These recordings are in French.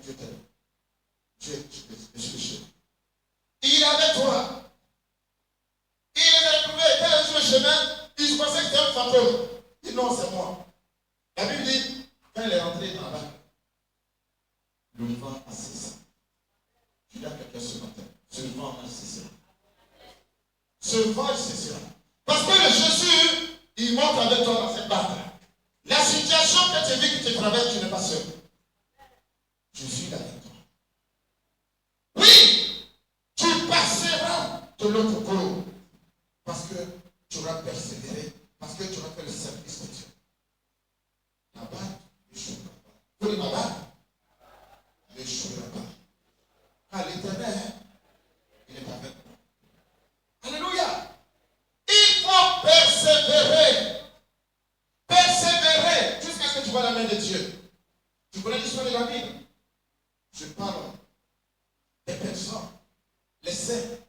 Dieu t'aime. Dieu, je suis chez. Il est avec toi. Il les a trouvés, quand ils sur le chemin, ils pensaient que c'était un fantôme. Il dit non, c'est moi. La Bible dit, quand il est rentré dans la barque, le vent a cessé. Je dis à quelqu'un ce matin, ce vent a cessé. Ce vent cessera. Parce que le Jésus, il monte avec toi dans cette barque. La situation que tu vis, que tu traverses, tu n'es pas seul. Je suis avec toi. Oui, tu passeras de l'autre côté. Parce que tu auras persévéré. Parce que tu auras fait le service de Dieu. La barque n'échouera pas. Vous dites ma barque n'échouera pas. Car l'Éternel, il est avec nous. Alléluia. Il faut persévérer. Persévérer jusqu'à ce que tu vois la main de Dieu. Tu connais l'histoire de la Bible? Je parle des personnes, les saints,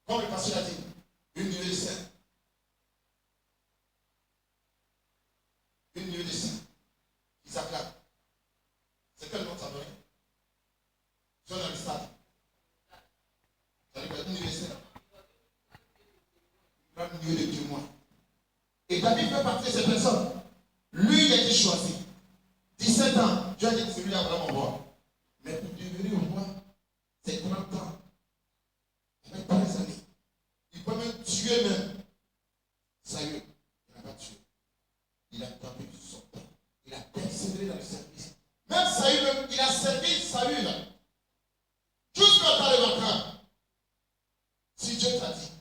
comme le pasteur a dit, une nuée de saints. Une nuée de saints qui s'acclament. C'est quel nom ça donne? Ils sont dans le stade. Ça veut dire une nuée de saints. Une nuée de témoins. Et David fait partie de ces personnes. Lui, il a été choisi. 17 ans, Dieu a dit que celui-là va vraiment voir. Mais pour devenir roi, c'est 30 ans. Avec 13 années. Il peut même tuer même. Saül, il n'a pas tué. Il a tapé son temps. Il a persévéré dans le service. Même Saül, il a servi Saül. Jusqu'au temps de l'entrave. Si Dieu t'a dit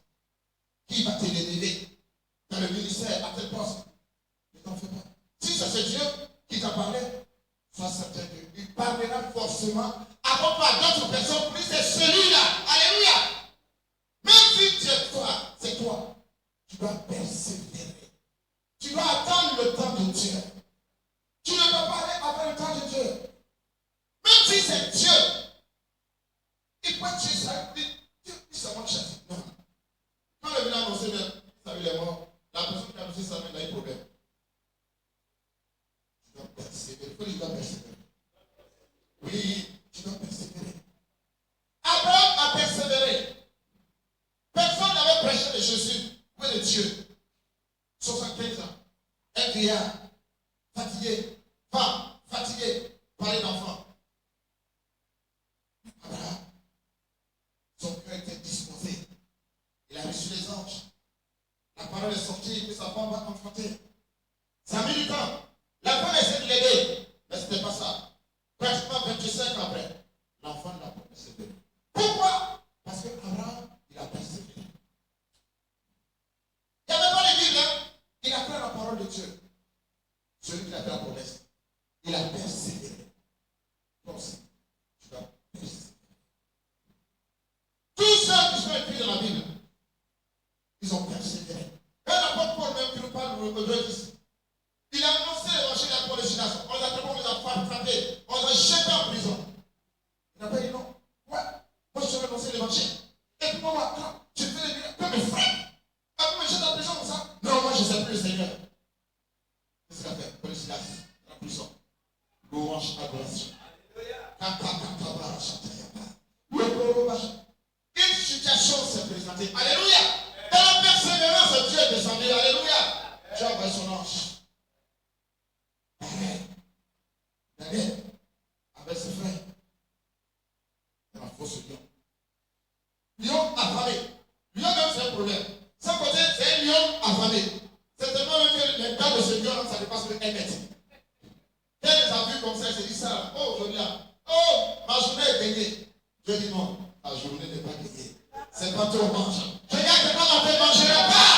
qu'il va te l'élever dans le ministère à tel poste, ne t'en fais pas. Si c'est Dieu qui t'a parlé, sois certain qu'il parlera forcément à propos à d'autres personnes. Plus c'est celui-là. Alléluia. Même si tu es toi, c'est toi. Tu dois persévérer. Tu dois attendre le temps de Dieu. Tu ne peux pas aller avant le temps de Dieu. Même si c'est Dieu, il peut tuer ça. Dieu, ça m'a chassé. Non. Quand le vient annoncer, Samuel est mort, la personne qui a annoncé Samuel a eu problème. Tu dois persévérer. Il faut que tu dois persévérer. Oui, tu dois persévérer. Abraham a persévéré. Personne n'avait prêché de Jésus, mais de Dieu. 75 ans. Un vieillard, fatigué, femme, fatiguée, parler d'enfant. Abraham, son cœur était disposé. Il a reçu les anges. La parole est sortie que sa femme va enfanter. Ça a mis du temps. La femme essaie de l'aider, mais ce n'était pas ça. Pratiquement 25 ans après, l'enfant n'a pas persévéré. Pourquoi? Parce que Abraham, il a persévéré. Il n'y avait pas de Bible, hein? Il a pris la parole de Dieu. Celui qui a fait la promesse, il a persévéré. Toi aussi, tu dois persévérer. Tous ceux qui sont écrits dans la Bible, ils ont persévéré. Et l'apôtre Paul même qui nous parle aujourd'hui ici, il a annoncé l'évangile à Paul et Silas. On les a traités, on les a frappés, on les a jetés en prison. Il n'a pas dit non. Ouais, moi je vais annoncer l'évangile. Et puis moi, quand je fais les miracles, me frappe. Après, me jette en prison comme ça. Non, moi je ne sais plus le Seigneur. Qu'est-ce qu'il a fait? Paul et Silas, la prison. Louange, adoration. Une situation s'est présentée. Alléluia. Dans la persévérance, Dieu est descendu. Alléluia. Dieu a envoyé son ange. Daniel, avec ses frères, dans la fosse lion. Lion affamé. Lion même c'est un problème. Sans côté, c'est un lion affamé. C'est tellement même que les dents de ce lion, ça dépasse le 1 mètre. Quand il les a vus comme ça, il s'est dit ça. Oh, aujourd'hui là. Oh, ma journée est gagnée. Dieu dit non, ta journée n'est pas gagnée. C'est pas trop mange. Je regarde que quand on ne te mangera pas.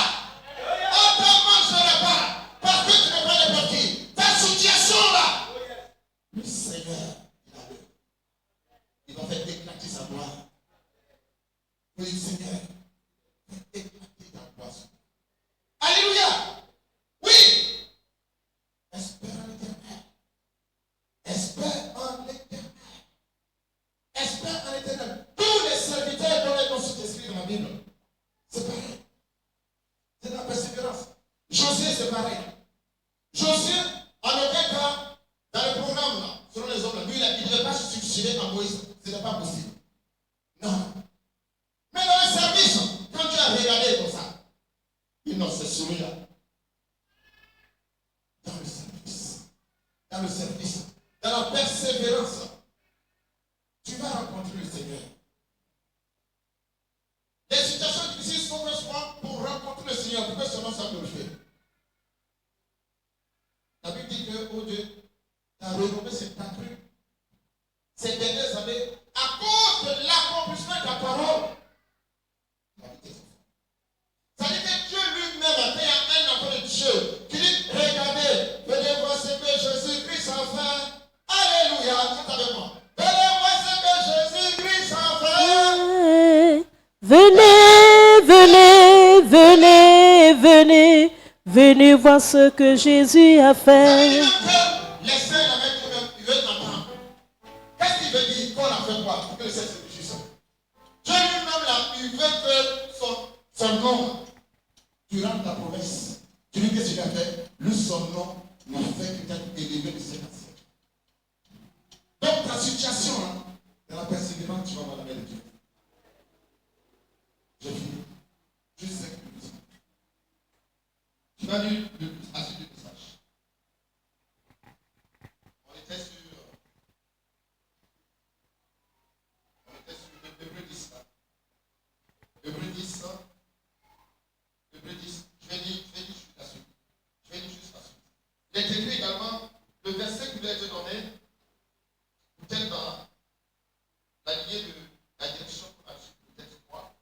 On ne te mangera pas. Parce que tu n'es pas n'importe qui. Ta situation là. Le Seigneur, il va faire éclater sa gloire. Oui, Seigneur, fais éclater ta gloire. Alléluia. Oui. Espère en l'Éternel. Espère en l'Éternel. Espère en l'Éternel. Tous les serviteurs dont les noms sont écrits dans la Bible, c'est pareil. C'est la persévérance. Josué, c'est pareil. Josué, en aucun cas, dans le programme, là, selon les hommes, lui, il il ne devait pas se succéder à Moïse. Ce n'est pas possible. Non. Mais dans le service, quand tu as regardé comme ça, il n'en s'est celui-là. Dans le service, dans la persévérance, tu vas rencontrer le Seigneur. Les situations difficiles sont souvent pour rencontrer le Seigneur, pour que son nom soit glorifié. La Bible dit que, oh Dieu, tu as renommé ces patries ces dernières années à cause de l'accomplissement de ta parole. Ça dit que Dieu lui-même, quand il y a un enfant de Dieu qui dit, regardez, venez voir ce que Jésus-Christ a fait. Alléluia, tout avec moi. Venez voir ce que Jésus-Christ a fait. Venez voir ce que Jésus a fait. Les saints ils veulent entendre. Qu'est-ce qu'il veut dire qu'on a fait quoi pour que le Seigneur se réjouisse? Dieu lui-même là, il veut que son nom, durant ta promesse, tu dis qu'est-ce qu'il a fait? Lui, son nom nous fait peut-être élever de ses nations. Donc ta situation, hein, dans la persévérance, tu vas voir la main de Dieu. J'ai fini. Juste 5 minutes. Tu vas lire la suite du message. On était sur Hébreux 10. Hébreux 10. Je vais lire juste la suite. Il est écrit également le verset qui lui a été donné, peut-être dans la lignée de la direction qu'on a peut-être quoi.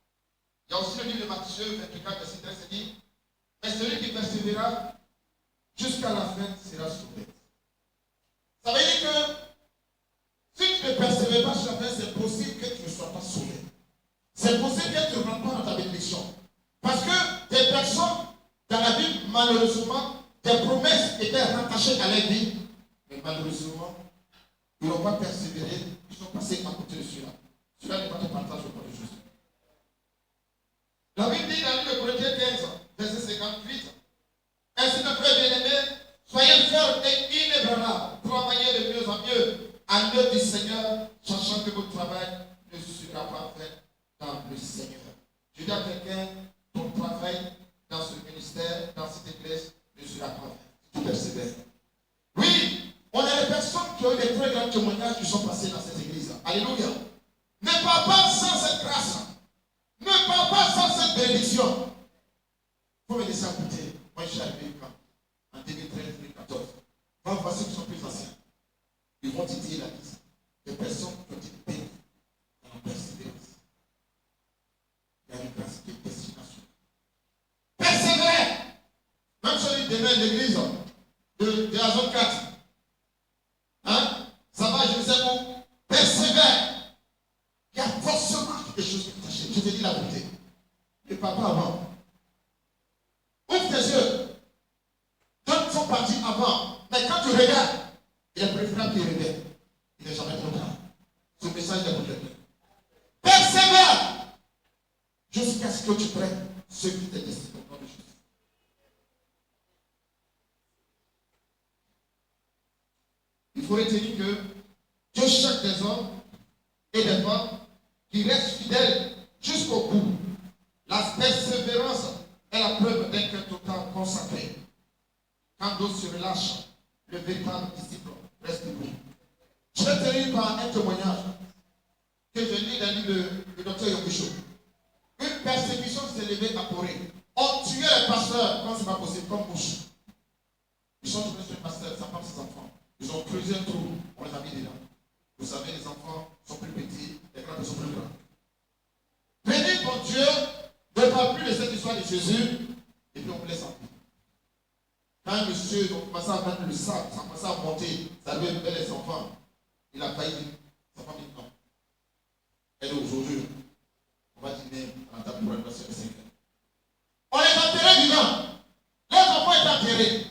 Il y a aussi le livre de Matthieu 24, verset 13, c'est dit, mais celui qui persévérera jusqu'à la fin sera sauvé. Ça veut dire que si tu ne persévères pas jusqu'à la fin, c'est possible que tu ne sois pas sauvé. C'est possible que tu ne rentres pas dans ta bénédiction. Parce que des personnes, dans la Bible, malheureusement, des promesses étaient rattachées à leur vie, mais malheureusement, ils n'ont pas persévéré, ils sont passés à côté de celui-là. Celui-là n'est pas ton partage au nom de Jésus. La Bible dit dans le livre de Corinthiens 15, verset 58, ainsi de frères bien-aimés, soyez fermes et inébranlables, travaillez de mieux en mieux à l'œuvre du Seigneur, sachant que votre travail ne sera pas fait dans le Seigneur. Je dis à quelqu'un, ton travail dans ce ministère, dans cette église, ne sera pas fait. Tu persévères. Oui, on a des personnes qui ont eu des très grands témoignages qui sont passés dans cette église. Alléluia. Ne pars pas sans cette grâce. Ne pars pas sans cette bénédiction. Il faut me laisser écouter. Moi, je suis arrivé quand? En 2013-2014. Va voir ceux qui sont plus anciens. Ils vont te dire la liste. Des personnes qui ont été bénies dans la persévérance. Il y a une grâce de destination. Persévérer. Même celui qui demain l'église de la zone 4. Hein? Ça va, je ne sais où. Persévère. Il y a forcément quelque chose qui est caché. Je te dis la vérité. Et papa avant. Ouvre tes yeux. D'autres sont partis avant. Mais quand tu regardes, il est préférable qu'il regarde. Il n'est jamais trop tard. Ce message est pour quelqu'un. Persévère. Jusqu'à ce que tu prennes ce qui t'est destiné au nom de Jésus. Il faut retenir que Dieu cherche des hommes et des femmes qui restent fidèles jusqu'au bout. La persévérance est la preuve d'un cœur total consacré. Quand d'autres se relâchent, le véritable disciple reste debout. Je vais terminer par un témoignage que je lis dans le livre du docteur Yonguisho. Une persécution s'est levée à Corée. On tuait les pasteurs quand c'est pas possible, comme Bush. Ils sont tombés sur le pasteur, sa femme, ses enfants. Ils ont creusé un trou, on les a mis dedans. Vous savez, les enfants sont plus petits, les grands sont plus grands. Béni pour Dieu, ne parle plus de cette histoire de Jésus, et puis on vous laisse en paix. Quand un monsieur commençait à prendre le sac, ça commençait à monter, ça lui avait les enfants. Il a failli dire, sa femme dit non. Elle est aujourd'hui, on va dîner à la table pour l'anniversaire de 5 ans. On les enterrait vivants. Les enfants étaient enterrés.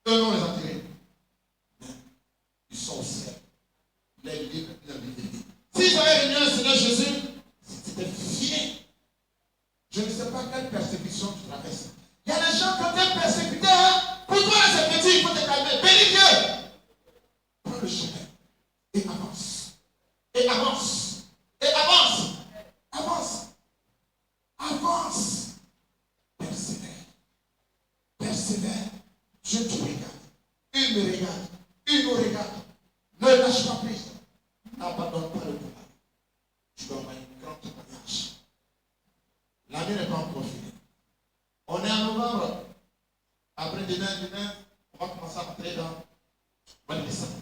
Eux non, on les enterrait. Ils sont au ciel. Il a livré, il a livré. S'ils avaient réuni le Seigneur Jésus, c'était fini. Je ne sais pas quelle persécution tu traverses. Il y a des gens quand tu es persécuté, pour toi c'est petit, il faut te calmer. Bénis Dieu. Prends le chemin. lâche pas prise. N'abandonne pas le combat. Tu dois avoir une grande témoignage. L'année n'est pas encore finie. On est en novembre. Après demain, on va commencer à rentrer dans le décembre.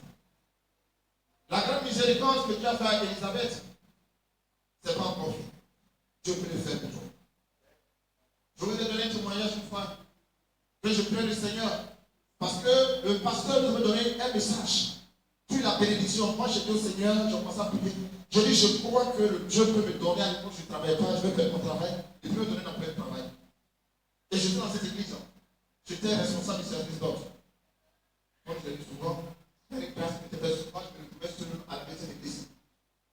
La grande miséricorde que Dieu a fait à Élisabeth, c'est pas encore fini. Dieu peut le faire pour toi. Je vous ai donné un témoignage une fois que je prie le Seigneur parce que le pasteur nous a donné un message. Puis la bénédiction. Moi, j'ai dit au Seigneur, j'ai commencé à prier. Je dis, je crois que Dieu peut me donner à l'époque, je ne travaille pas, je vais faire mon travail. Il peut me donner un emploi de travail. Et je suis dans cette église. J'étais responsable du service d'ordre. Comme je l'ai dit souvent, c'était une grâce qui était faite sur moi, je me retrouvais seul à la cette église.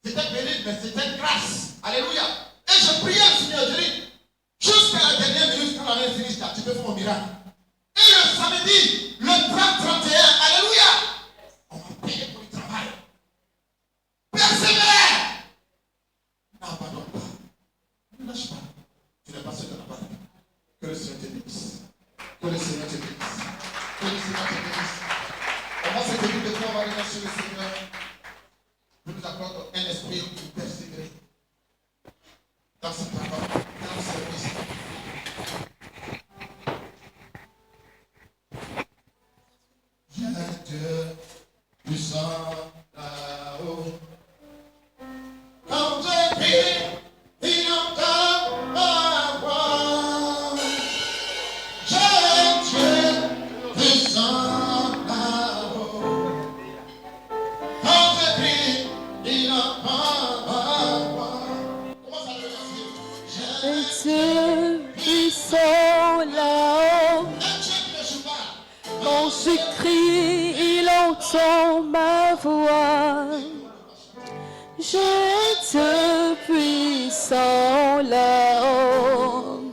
C'était béni, mais c'était une grâce. Alléluia. Et je priais le Seigneur, je dis, jusqu'à la dernière minute, quand la main finisse là, tu peux faire mon miracle. Et le samedi, le 30-31, alléluia, on m'a payé pour le travail. Persévère. N'abandonne pas. Ne lâche pas. Tu n'es pas seul dans la barque. Que le Seigneur te bénisse. Que le Seigneur te bénisse. Que le Seigneur te bénisse. On va se dédier de toi, on va remercier le Seigneur. Je nous accorde un esprit de persévérer dans sa parole, dans le service. J'ai un Dieu puissant là-haut. Quand je prie, il entend ma voix. J'ai un Dieu puissant là-haut. Quand je prie, il entend ma voix. Comment ça le remercier? Un Dieu puissant là-haut. Un Dieu qui ne joue pas. Quand je crie, il entend ma voix. J'ai un Dieu puissant là-haut.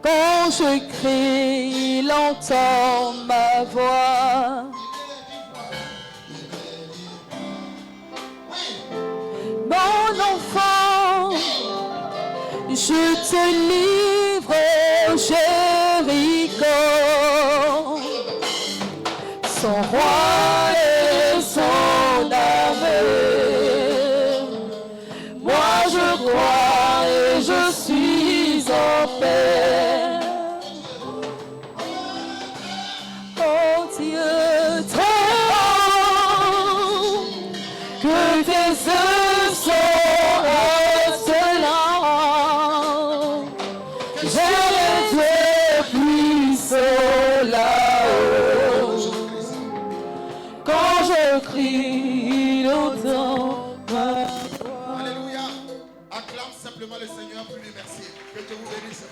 Quand je crie, il entend ma voix. Mon enfant, je te livre au Jéricho. Son roi et son armée. Moi je crois et je suis en paix. Oh Dieu très haut, que tes œuvres sont excellentes. J'ai un Dieu puissant là-haut. Quand je crie, il entend ma voix. Alléluia. Acclame simplement le Seigneur pour lui remercier. Que Dieu vous bénisse.